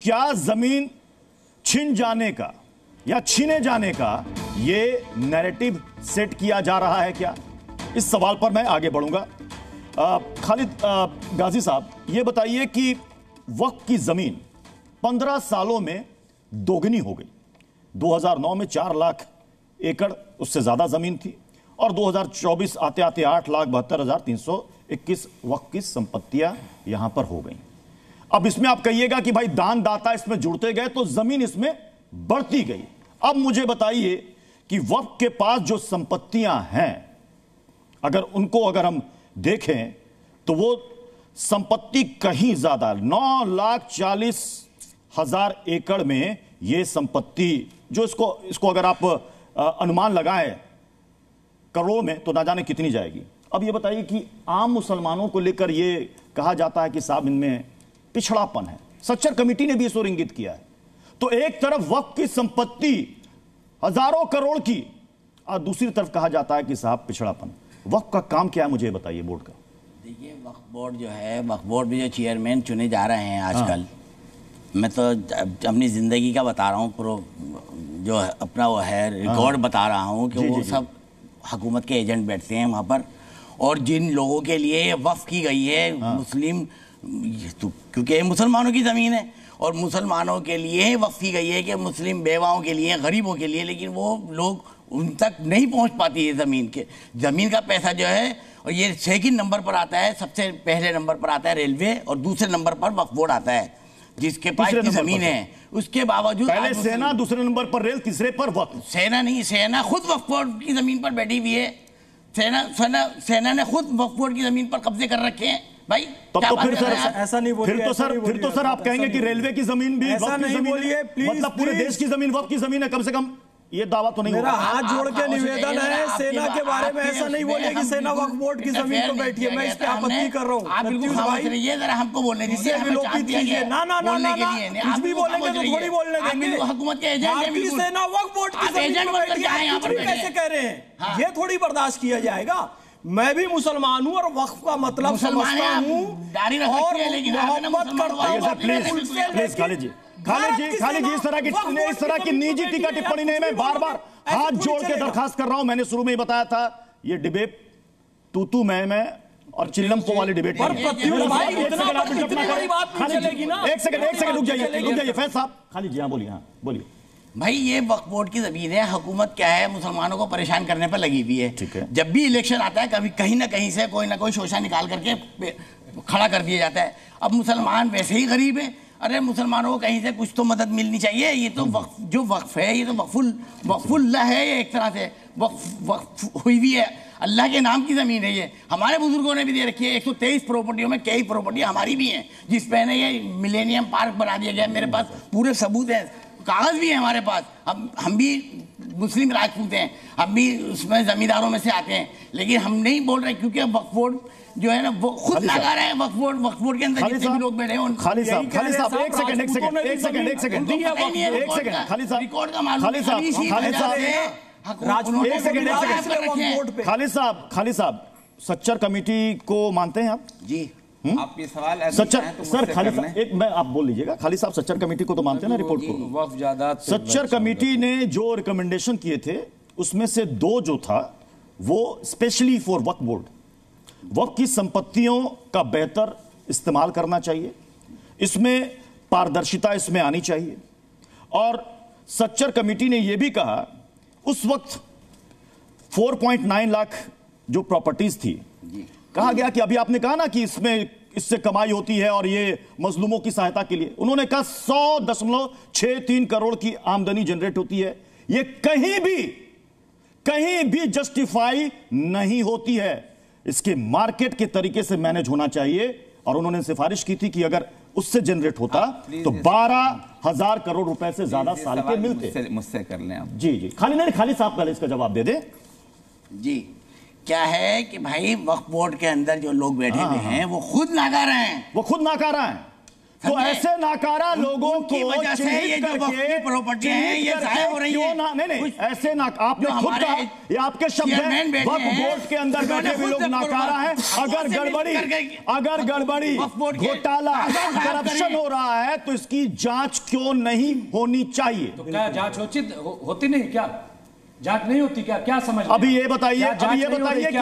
क्या जमीन छिन जाने का या छीने जाने का ये नैरेटिव सेट किया जा रहा है क्या? इस सवाल पर मैं आगे बढ़ूंगा। खालिद गाजी साहब, ये बताइए कि वक्फ की जमीन 15 सालों में दोगुनी हो गई। 2009 में 4 लाख एकड़ उससे ज्यादा जमीन थी और 2024 आते आते 8,72,321 वक्फ की संपत्तियां यहां पर हो गई। अब इसमें आप कहिएगा कि भाई दान दाता इसमें जुड़ते गए तो जमीन इसमें बढ़ती गई। अब मुझे बताइए कि वक्फ के पास जो संपत्तियां हैं, अगर हम देखें तो वो संपत्ति कहीं ज्यादा 9,40,000 एकड़ में ये संपत्ति जो इसको अगर आप अनुमान लगाएं करोड़ में तो ना जाने कितनी जाएगी। अब ये बताइए कि आम मुसलमानों को लेकर ये कहा जाता है कि साहब इनमें पिछड़ापन है। सच्चर कमेटी ने भी इसको इंगित किया है। तो एक तरफ वक्फ की संपत्ति हजारों करोड़ की और दूसरी तरफ कहा जाता है कि साहब पिछड़ापन। वक्फ का काम क्या है मुझे बताइए बोर्ड का। देखिए, वक्फ बोर्ड जो है, वक्फ बोर्ड में जो चेयरमैन चुने जा रहे हैं आजकल, मैं तो अपनी ज़िंदगी का बता रहा हूँ, जो अपना वो है रिकॉर्ड बता रहा हूँ कि वो सब हुकूमत के एजेंट बैठते हैं वहाँ पर। और जिन लोगों के लिए वक्फ की गई है मुस्लिम, तो क्योंकि मुसलमानों की ज़मीन है और मुसलमानों के लिए वक्फ की गई है कि मुस्लिम बेवाओं के लिए, गरीबों के लिए, लेकिन वो लोग उन तक नहीं पहुँच पाती है ज़मीन का पैसा जो है। और ये सेकंड नंबर पर आता है, सबसे पहले नंबर पर आता है रेलवे और दूसरे नंबर पर वक्फ बोर्ड आता है जिसके पास की जमीन है। उसके बावजूद पहले सेना, दूसरे नंबर पर रेल, तीसरे पर वक्फ। सेना नहीं, सेना खुद वक्फ बोर्ड की जमीन पर बैठी हुई है। सेना ने खुद वक्फ बोर्ड की जमीन पर कब्जे कर रखे हैं भाई। तो फिर सर ऐसा नहीं बोलिए। फिर तो सर आप कहेंगे कि रेलवे की जमीन भी वक्फ की जमीन है, मतलब पूरे देश की जमीन वक्फ की जमीन है। कम से कम ये दावा तो नहीं मेरा हाथ जोड़ के निवेदन है, सेना के बारे में ऐसा नहीं बोलिए कि सेना वक्फ बोर्ड की जमीन पर बैठी है। मैं इस पे आपत्ति कर रहा हूँ। आप बिल्कुल खामोश रहिए, जरा हमको बोलने दीजिए। ना कुछ भी बोलेंगे तो थोड़ी बोलने देंगे। हुकूमत के एजेंट हैं, बिल्कुल सेना वक्फ बोर्ड की जमीन पर बैठी है, आप कैसे कह रहे हैं? ये थोड़ी बर्दाश्त किया जाएगा। मैं भी मुसलमान हूँ और वक्फ का मतलब समझता हूँ और मोहब्बत करता हूँ। खालिद जी, इस तरह की निजी टीका टिप्पणी नहीं। मैं बार बार हाथ जोड़ के दरखास्त कर रहा हूं। मैंने शुरू में ही बताया था ये डिबेट तू मैं और चिल्लमपो वाली डिबेट। एक सेकंड रुक जाइए फैज साहब। खालिद जी, हाँ बोलिए। भाई, ये वक्फ बोर्ड की जमीन है। हुकूमत क्या है, मुसलमानों को परेशान करने पर लगी हुई है। ठीक है। जब भी इलेक्शन आता है कभी कहीं ना कहीं से कोई ना कोई शोषा निकाल करके खड़ा कर दिया जाता है। अब मुसलमान वैसे ही गरीब है, अरे मुसलमानों को कहीं से कुछ तो मदद मिलनी चाहिए। ये तो वक्फ है, ये तो वक्फुल्लाह है। ये एक तरह से वक्फ हुई भी है, अल्लाह के नाम की ज़मीन है। ये हमारे बुजुर्गों ने भी दे रखी है। 123 प्रॉपर्टियों में कई प्रॉपर्टियाँ हमारी भी हैं, जिस पे ये मिलेनियम पार्क बना दिया गया। मेरे पास पूरे सबूत हैं, कागज़ भी है हमारे पास। हम भी मुस्लिम राजपूत हैं, हम भी उसमें ज़मींदारों में से आते हैं, लेकिन हम नहीं बोल रहे क्योंकि वक्फ बोर्ड जो है ना वो खुद लगा रहा है। वक्फ बोर्ड के अंदर जितने भी लोग बैठे हैं खालिद साहब एक सेकंड खालिद साहब सच्चर कमेटी को मानते हैं आप? जी। आप ये सवाल सर खालिद साहब एक मैं आप बोल लीजिएगा। खालिद साहब सच्चर कमेटी को तो मानते हैं ना रिपोर्ट को? सच्चर कमेटी ने जो रिकमेंडेशन किए थे उसमें से 2 जो था वो स्पेशली फॉर वक्फ बोर्ड, वक्फ की संपत्तियों का बेहतर इस्तेमाल करना चाहिए, इसमें पारदर्शिता इसमें आनी चाहिए। और सच्चर कमेटी ने यह भी कहा उस वक्त 4.9 लाख जो प्रॉपर्टीज थी, कहा गया कि अभी आपने कहा ना कि इससे कमाई होती है और ये मजलूमों की सहायता के लिए, उन्होंने कहा 100.63 करोड़ की आमदनी जनरेट होती है। ये कहीं भी जस्टिफाई नहीं होती है, इसके मार्केट के तरीके से मैनेज होना चाहिए। और उन्होंने सिफारिश की थी कि अगर उससे जनरेट होता तो 12,000 करोड़ रुपए से ज्यादा साल के मिलते। मुझसे कर लें आप। जी खालिद साहब पहले इसका जवाब दे दें। जी, क्या है कि भाई वक्फ बोर्ड के अंदर जो लोग बैठे हुए हैं वो खुद नाकारा हैं। तो ऐसे नाकारा लोगों को वजह से ये जो वक्त की प्रॉपर्टी है ये जाया हो रही है। नहीं ऐसे ना, आपने खुद कहा, ये आपके शब्द हैं, वक्फ बोर्ड के अंदर बैठे हुए लोग नाकारा हैं। अगर गड़बड़ी घोटाला करप्शन हो रहा है तो इसकी जांच क्यों नहीं होनी चाहिए? तो क्या जांच होती नहीं? क्या जांच नहीं होती? क्या समझ? अभी ये बताइए कि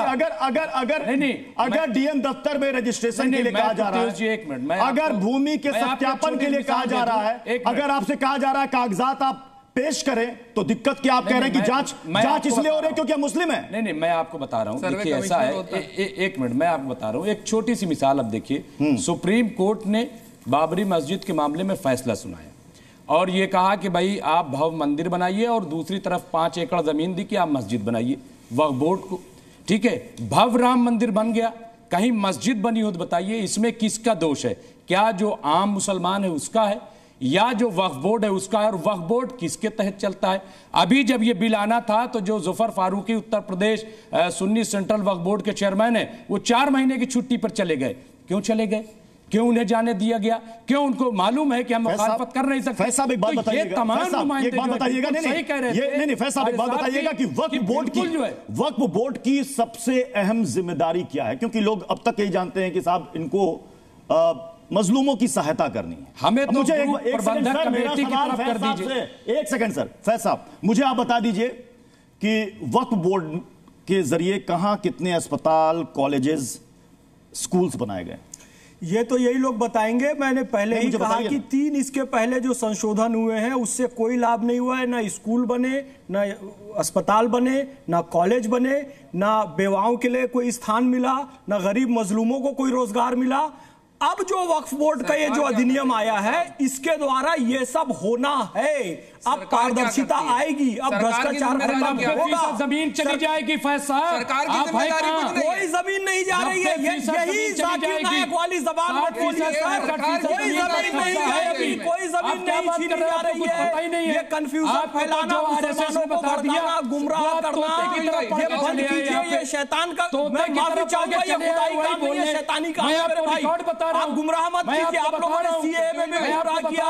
अगर डीएम दफ्तर में रजिस्ट्रेशन के लिए कहा जा रहा है, एक मिनट, अगर भूमि के सत्यापन के लिए कहा जा रहा है, अगर आपसे कहा जा रहा है कागजात आप पेश करें, तो दिक्कत क्या? आप कह रहे हैं कि जांच इसलिए हो रही है क्योंकि हम मुस्लिम हैं? नहीं, मैं आपको बता रहा हूं, देखिए ऐसा है, एक मिनट मैं आपको बता रहा हूं, एक छोटी सी मिसाल। अब देखिए, सुप्रीम कोर्ट ने बाबरी मस्जिद के मामले में फैसला सुनाया और ये कहा कि भाई आप भव्य मंदिर बनाइए और दूसरी तरफ 5 एकड़ जमीन दी कि आप मस्जिद बनाइए वक्फ बोर्ड को। ठीक है, भव्य राम मंदिर बन गया, कहीं मस्जिद बनी हो तो बताइए इसमें किसका दोष है? क्या जो आम मुसलमान है उसका है या जो वक्फ बोर्ड है उसका है? और वक्फ बोर्ड किसके तहत चलता है? अभी जब ये बिल आना था तो जो जुफर फारूकी उत्तर प्रदेश सुन्नी सेंट्रल वक्फ बोर्ड के चेयरमैन है, वो 4 महीने की छुट्टी पर चले गए। क्यों चले गए? क्यों उन्हें जाने दिया गया? क्यों उनको मालूम है कि हम मुखालफत कर नहीं सकते? फैसला एक बात बताइएगा, एक बात बताइएगा, नहीं फैसला एक बात बताइएगा कि वक्फ बोर्ड की सबसे अहम जिम्मेदारी क्या है? क्योंकि लोग अब तक यही जानते हैं कि साहब इनको मजलूमों की सहायता करनी है। हमें तो मुझे प्रबंधक कमेटी की तरफ कर दीजिए। एक सेकंड सर, फैज साहब मुझे आप बता दीजिए कि वक्फ बोर्ड के जरिए कहां कितने अस्पताल, कॉलेजेस, स्कूल्स बनाए गए? ये तो यही लोग बताएंगे। मैंने पहले ही कहा कि 3 इसके पहले जो संशोधन हुए हैं उससे कोई लाभ नहीं हुआ है। ना स्कूल बने, ना अस्पताल बने, ना कॉलेज बने, ना बेवाओं के लिए कोई स्थान मिला, ना गरीब मजलूमों को कोई रोजगार मिला। अब जो वक्फ बोर्ड का ये जो अधिनियम आया है इसके द्वारा ये सब होना है। अब पारदर्शिता आएगी, अब भ्रष्टाचार खत्म होगा, जमीन चली जाएगी। फैसला सरकार की जिम्मेदारी कोई जमीन नहीं जा रही है। यही जाकिर नायक वाली जबान मत बोलिए सर, कोई जमीन नहीं जाएगी, कोई जमीन नहीं छीनी जा रही है। ये कंफ्यूजन फैलाना, मुसलमानों को भड़काना, गुमराह करना, ये बंद कीजिए। ये शैतान का, मैं माफी चाहूंगा, ये खुदाई काम नहीं है, शैतानी काम है मेरे भाई। आप गुमराह मत कीजिए। आप लोगों ने सीएए में भी गुमराह किया,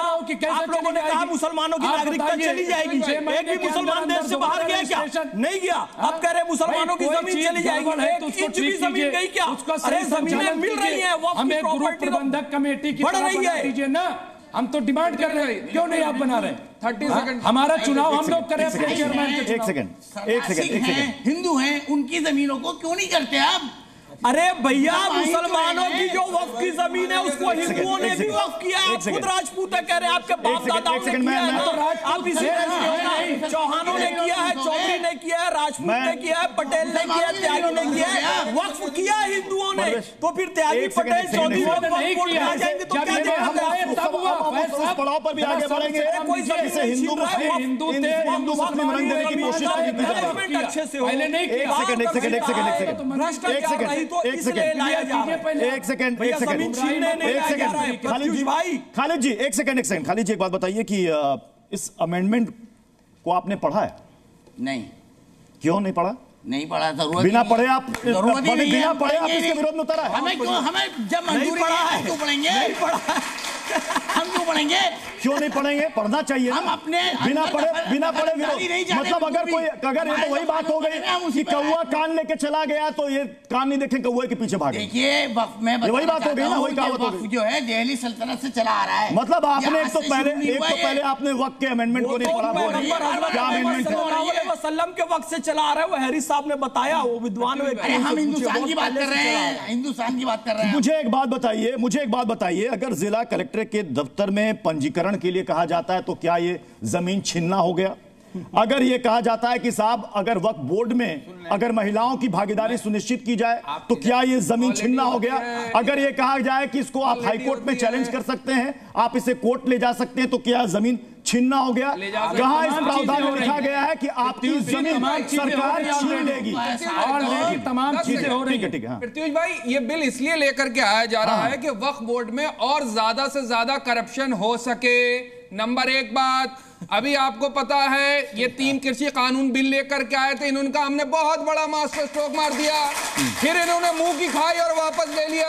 आप लोगों ने कहा मुसलमानों की नागरिकता चली जाएगी। एक भी मुसलमान देश से बाहर गया क्या? नहीं गया। अब कह रहे मुसलमानों की जमीन चली जाएगी, 1 इंच भी जमीन गई क्या? अरे जमीनें मिल रही है, हमें ग्रुप प्रबंधक कमेटी की बढ़ रही है ना। हम तो डिमांड कर रहे हैं, क्यों नहीं आप बना रहे? 30 सेकंड हमारा चुनाव हम लोग करें अपने चेयरमैन के। एक सेकंड, हिंदू हैं, उनकी जमीनों को क्यों नहीं करते आप? अरे भैया, मुसलमानों की जो वक्फ की जमीन है उसको हिंदुओं ने भी वक्फ किया है। आप खुद राजपूत है, कह रहे हैं आपके बाप दादाओं ने किया है, तो आप इसी चौहानों ने किया है, चौधरी ने किया है, राजपूत ने किया है, पटेल ने किया है, त्यागी ने किया है, वक्फ किया है हिंदुओं ने। तो फिर त्यागी, पटेल, चौधरी नहीं किया आ जाएंगे तो क्या पड़ाव पर भी आगे बढ़ेंगे। कोई हिंदू मुस्लिम रंग देने की कोशिश अच्छे से हो। खालिद जी एक सेकंड खालिद जी एक बात बताइए कि इस अमेंडमेंट को आपने पढ़ा है? नहीं। क्यों नहीं पढ़ा? नहीं पढ़ा, जरूरत बिना पढ़े आप बिना पढ़े आप इसके विरोध में उतरा है? हमें जब मंजूरी है क्यों पढ़ेंगे? नहीं पढ़ा हम क्यों पढ़ेंगे? क्यों नहीं पढ़ेंगे? पढ़ना चाहिए। हम अपने बिना पढ़े विरोध, मतलब अगर ये तो वही बात हो गई कि कौवा कान लेके चला गया तो ये कान नहीं देखे, कौवे के पीछे भागे। देखिए मैं वही बात हो गई ना, वही कहावत हो गई। जो है दिल्ली सल्तनत से चला आ रहा है। मतलब आपने एक तो पहले आपने वक्त के अमेंडमेंट को नहीं पढ़ा। क्या अमेंडमेंट वसल्लम के वक्त से चला आ रहा है, वो हैरिस साहब ने बताया, वो विद्वान। हम हिंदुस्तान की बात कर रहे हैं, हिंदुस्तान की बात कर रहे हैं। मुझे एक बात बताइए, अगर जिला कलेक्टर के दफ्तर में पंजीकरण के लिए कहा जाता है तो क्या ये जमीन छीनना हो गया? अगर ये कहा जाता है कि साहब अगर वक्फ बोर्ड में अगर महिलाओं की भागीदारी सुनिश्चित की जाए तो क्या ये जमीन छीनना हो गया? अगर ये कहा जाए कि इसको आप हाई कोर्ट में चैलेंज कर सकते हैं, आप इसे कोर्ट ले जा सकते हैं, तो क्या जमीन छीनना हो गया? कहां इस प्रावधान में लिखा गया है कि आपकी जमीन सरकार छीन लेगी? और तमाम चीजें हो रही है। प्रत्युष भाई, ये बिल इसलिए लेकर के आया जा रहा है कि वक्फ बोर्ड में और ज्यादा से ज्यादा करप्शन हो सके। नंबर 1 बात, अभी आपको पता है ये 3 कृषि कानून बिल लेकर के आए थे, इन्होंने हमने बहुत बड़ा मास्टर स्ट्रोक मार दिया, फिर इन्होंने मुंह की खाई और वापस ले लिया।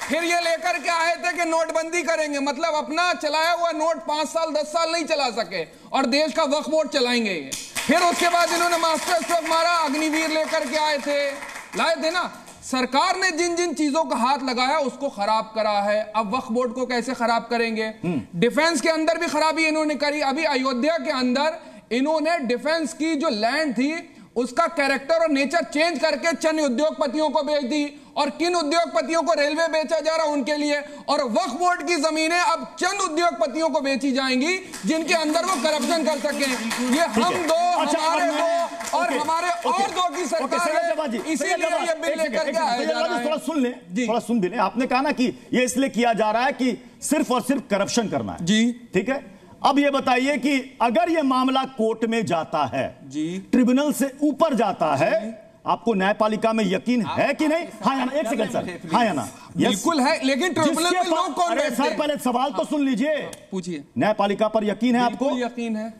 फिर ये लेकर के आए थे कि नोटबंदी करेंगे, मतलब अपना चलाया हुआ नोट 5 साल 10 साल नहीं चला सके और देश का वक्फ बोर्ड चलाएंगे ये। फिर उसके बाद इन्होंने मास्टर स्ट्रोक मारा, अग्निवीर लेकर के आए थे, लाए थे ना। सरकार ने जिन जिन चीजों का हाथ लगाया उसको खराब करा है। अब वक्फ बोर्ड को कैसे खराब करेंगे? डिफेंस के अंदर भी खराबी इन्होंने करी। अभी अयोध्या के अंदर इन्होंने डिफेंस की जो लैंड थी उसका कैरेक्टर और नेचर चेंज करके चंद उद्योगपतियों को बेच दी, और किन उद्योगपतियों को रेलवे बेचा जा रहा उनके लिए, और वक्फ बोर्ड की जमीनें अब चंद उद्योगपतियों को बेची जाएंगी जिनके अंदर वो करप्शन कर सके। ये हम दो, हमारे दो और हमारे और दो की सरकार है, इसीलिए ये बिल लेकर के आया जा रहा है। थोड़ा सुन ले, थोड़ा सुन भी ले। आपने कहा ना कि ये इसलिए किया जा रहा है कि सिर्फ और सिर्फ करप्शन करना है जी, ठीक है। अब ये बताइए कि अगर ये मामला कोर्ट में जाता है जी, ट्रिब्यूनल से ऊपर जाता है, आपको न्यायपालिका में यकीन है कि नहीं? हाँ या ना? एक सेकंड सर, हाँ या ना? बिल्कुल है, लेकिन ट्रिब्यूनल में लोग कौन बैठते हैं? सर पहले सवाल तो सुन लीजिए, पूछिए। न्यायपालिका पर यकीन है आपको? यकीन है।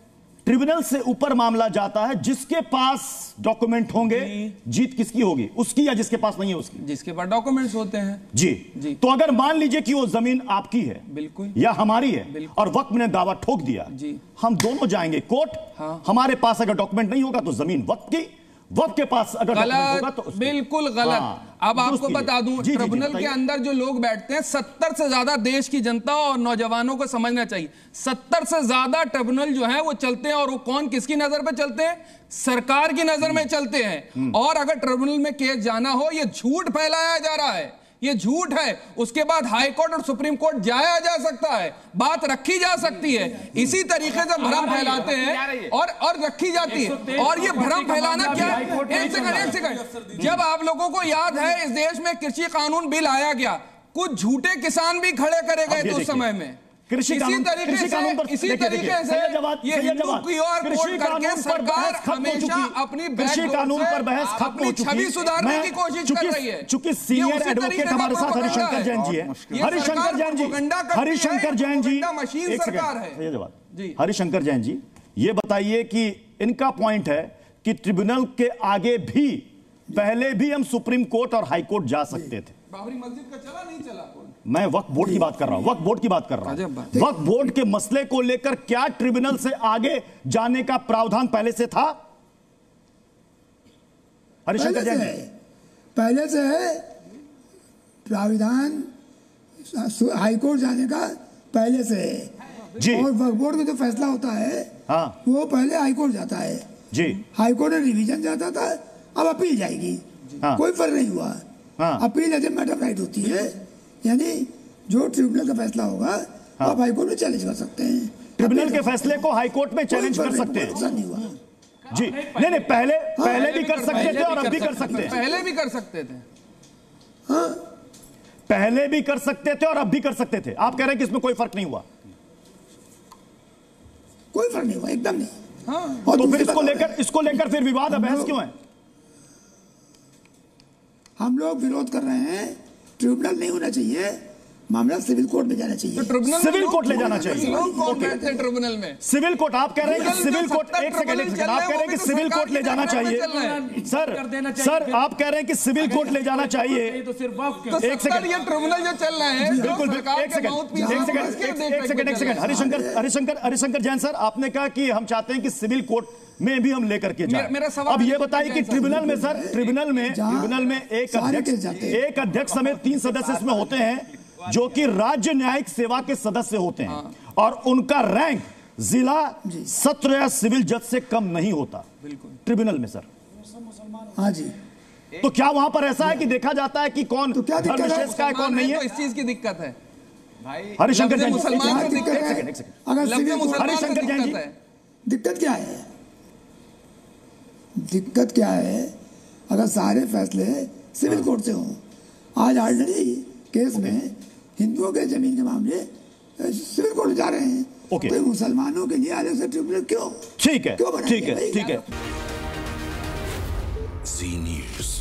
ट्रिब्यूनल से ऊपर मामला जाता है, जिसके पास डॉक्यूमेंट होंगे जीत किसकी होगी? उसकी, या जिसके पास नहीं है उसकी? जिसके पास डॉक्यूमेंट्स होते हैं जी। तो अगर मान लीजिए कि वो जमीन आपकी है, बिल्कुल, या हमारी है, और वक्त ने दावा ठोक दिया जी, हम दोनों जाएंगे कोर्ट। हाँ। हमारे पास अगर डॉक्यूमेंट नहीं होगा तो जमीन वक्त की, वक्त के पास अगर डॉक्यूमेंट होगा तो बिल्कुल गलत। हाँ, अब आपको बता दूं, ट्रिब्यूनल के अंदर जो लोग बैठते हैं, 70 से ज्यादा देश की जनता और नौजवानों को समझना चाहिए, 70 से ज्यादा ट्रिब्यूनल जो है वो चलते हैं, और वो कौन किसकी नजर पे चलते हैं? सरकार की नजर में चलते हैं। और अगर ट्रिब्यूनल में केस जाना हो, ये झूठ फैलाया जा रहा है, ये झूठ है। उसके बाद हाई कोर्ट और सुप्रीम कोर्ट जाया जा सकता है, बात रखी जा सकती है। इसी तरीके से भ्रम फैलाते हैं और रखी जाती है। और ये भ्रम फैलाना क्या है? एक सेकंड, जब आप लोगों को याद है इस देश में कृषि कानून बिल आया गया, कुछ झूठे किसान भी खड़े करे गए थे उस समय में। इसी तरीके से ये हिंदू की ओर वोट करके सरकार हमेशा अपनी कृषि कानून पर बहस खत्म हो चुकी है, छवि सुधारने की कोशिश कर रही है। चूंकि सीनियर एडवोकेट हमारे साथ हरिशंकर जैन जी है, हरिशंकर जैन जी, एक सेकंड, हरिशंकर जैन जी, ये बताइए कि इनका पॉइंट है कि ट्रिब्यूनल के आगे भी पहले भी हम सुप्रीम कोर्ट और हाई कोर्ट जा सकते थे। बाबरी मस्जिद का चला नहीं चला? मैं वक्फ बोर्ड की बात कर रहा हूं, वक्फ बोर्ड की बात कर रहा हूं। वक्फ बोर्ड के मसले को लेकर क्या ट्रिब्यूनल से आगे जाने का प्रावधान पहले से था? हरिशंकर जैन, पहले से है प्रावधान, हाईकोर्ट जाने का पहले से है जी। और वक्फ बोर्ड का जो फैसला होता है, हाँ, वो पहले हाईकोर्ट जाता है जी। हाईकोर्ट में रिवीजन जाता था, अब अपील जाएगी। हाँ। कोई फर्क नहीं हुआ। हाँ। Appeal as a matter of right होती है, यानी जो ट्रिब्यूनल का फैसला होगा, हाँ, आप हाईकोर्ट में चैलेंज कर सकते हैं। ट्रिब्यूनल के फैसले को हाईकोर्ट में चैलेंज कर सकते हैं? नहीं हुआ जी। नहीं, पहले भी कर सकते थे और अब भी कर सकते हैं। पहले भी कर सकते थे, हाँ, पहले भी कर सकते थे और अब भी कर सकते थे। आप कह रहे हैं कि इसमें कोई फर्क नहीं हुआ? कोई फर्क नहीं हुआ, एकदम नहीं। हाँ। और तो फिर इसको लेकर फिर विवाद है, बहस क्यों है? हम लोग विरोध कर रहे हैं, ट्रिब्यूनल नहीं होना चाहिए, मामला सिविल कोर्ट में जाना चाहिए। तो सिविल कोर्ट ले जाना चाहिए। ट्रिब्यूनल में सिविल कोर्ट, आप कह रहे हैं कि सिविल कोर्ट, एक सेकंड, आप कह रहे हैं कि सिविल कोर्ट ले जाना चाहिए। सर आप कह रहे हैं कि सिविल कोर्ट ले जाना चाहिए। एक सेकंड, ये ट्रिब्यूनल जो चल रहे हैं, बिल्कुल, एक सेकंड, हरिशंकर जैन सर, आपने कहा कि हम चाहते हैं कि सिविल कोर्ट में भी हम लेकर के जाएं। अब ये बताइए कि ट्रिब्यूनल में सर, ट्रिब्यूनल में एक अध्यक्ष समेत 3 सदस्य इसमें होते हैं जो कि राज्य न्यायिक सेवा के सदस्य होते हैं, और उनका रैंक जिला सत्र या सिविल जज से कम नहीं होता ट्रिब्यूनल में सर। हाँ जी। तो क्या वहां पर ऐसा है कि देखा जाता है कि कौन धर्म विशेष का है, कौन नहीं है? इस चीज की दिक्कत है भाई। हरिशंकर जैन, मुसलमान को दिक्कत है। हरिशंकर जैन जी, दिक्कत क्या है? दिक्कत क्या है? अगर सारे फैसले सिविल कोर्ट से हों, आज ऑर्डिनरी केस में हिंदुओं के जमीन के मामले सिविल कोर्ट जा रहे हैं, तो मुसलमानों के लिए अलग से ट्रिब्यूनल क्यों? ठीक है, ठीक है, ठीक है। जी न्यूज़।